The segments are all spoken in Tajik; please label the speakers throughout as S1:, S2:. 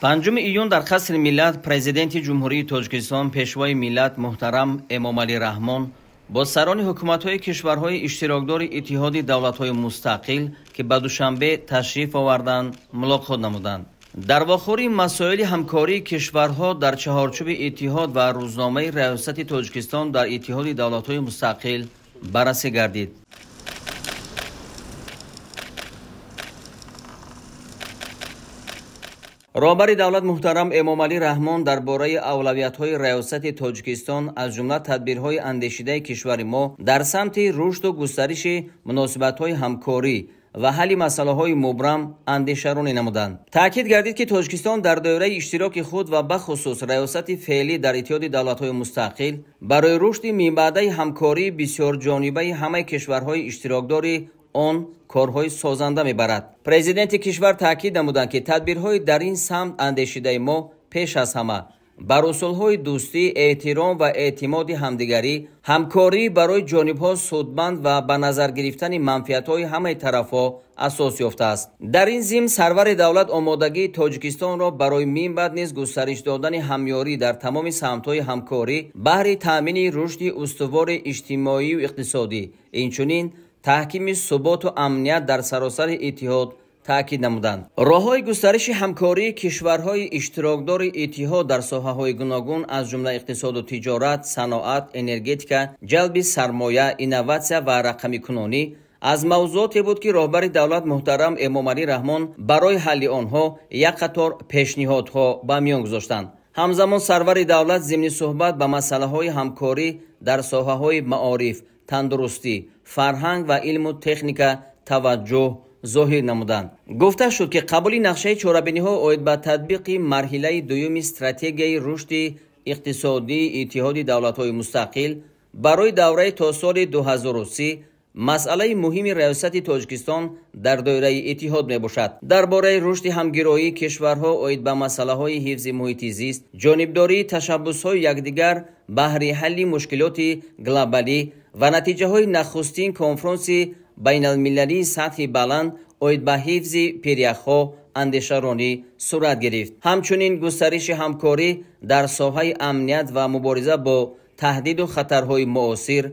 S1: 5 июн дар қасри миллат президенти ҷумҳурии Тоҷикистон пешвои миллат муҳтарам Эмомалӣ Раҳмон бо сарони ҳукуматҳои кишварҳои иштирокдори Иттиҳоди давлатҳои мустақил ки ба душанбе ташриф оварданд мулоқот намуданд. дар вохӯрии масоили ҳамкории кишварҳо дар чаҳорчӯби иттиҳод ва рӯзномаи раёсати Тоҷикистон дар Иттиҳоди давлатҳои мустақил баррасӣ гардид. роҳбари давлат муҳтарам Эмомалӣ Раҳмон дар бораи авлавиятҳои раёсати Тоҷикистон аз ҷумла тадбирҳои андешидаи кишвари мо дар самти рушду густариши муносибатҳои ҳамкорӣ ва ҳалли масъалаҳои мубрам андешаронӣ намуданд. таъкид гардид ки Тоҷикистон дар доираи иштироки худ ва бахусус раёсати феълӣ дар Иттиҳоди давлатҳои мустақил барои рушди минбаъдаи ҳамкории бисёрҷонибаи ҳамаи кишварҳои иштирокдори он корҳои созанда мебарад. Президенти кишвар таъкид намуданд ки тадбирҳои дар ин самт андешидаи мо пеш аз ҳама бар усулҳои дӯстӣ, эҳтиром ва эътимоди ҳамдигарӣ, ҳамкорӣ барои ҷонибҳо судманд ва ба назар гирифтани манфиатҳои ҳамаи тарафҳо асос ёфтааст. дар ин зимн сарвари давлат омодагии Тоҷикистонро барои минбаъд низ густариш додани ҳамёрӣ дар тамоми самтҳои ҳамкорӣ баҳри таъмини рушди устувори иҷтимоию иқтисодӣ, инчунин таҳкими суботу амният дар саросари иттиҳод таъкид намуданд. роҳҳои густариши ҳамкории кишварҳои иштирокдори иттиҳод дар соҳаҳои гуногун аз ҷумла иқтисоду тиҷорат, саноат, энергетика, ҷалби сармоя, инноватсия ва рақамикунонӣ аз мавзуоте буд ки роҳбари давлат муҳтарам Эмомалӣ Раҳмон барои ҳалли онҳо як қатор пешниҳодҳо ба миён гузоштанд. ҳамзамон сарвари давлат зимни суҳбат ба масъалаҳои ҳамкорӣ дар соҳаҳои маориф, тандурустӣ, фарҳанг ва илму техника таваҷҷӯҳ зоҳир намуданд. гуфта шуд ки қабули нақшаи чорабиниҳо оид ба татбиқи марҳилаи дуюми стратегияи рушди иқтисодии Иттиҳоди давлатҳои мустақил барои давраи то соли 2030 масъалаи муҳими раёсати Тоҷикистон дар доираи иттиҳод мебошад. дар бораи рушди ҳамгироии кишварҳо оид ба масъалаҳои ҳифзи муҳити зист, ҷонибдории ташаббусҳои якдигар баҳри ҳалли мушкилоти глобалӣ ва натиҷаҳои нахустин конфронси байналмилалии сатҳи баланд оид ба ҳифзи пиряхҳо андешаронӣ сурат гирифт. ҳамчунин густариши ҳамкорӣ дар соҳаи амният ва мубориза бо таҳдиду хатарҳои муосир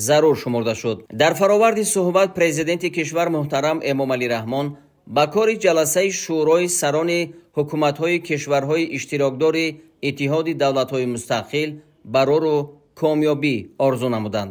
S1: зарур шумурда шуд. дар фароварди суҳбат президенти кишвар муҳтарам Эмомалӣ Раҳмон ба кори ҷаласаи шӯрои сарони ҳукуматҳои кишварҳои иштирокдори Иттиҳоди давлатҳои мустақил барору комёбӣ орзу намуданд.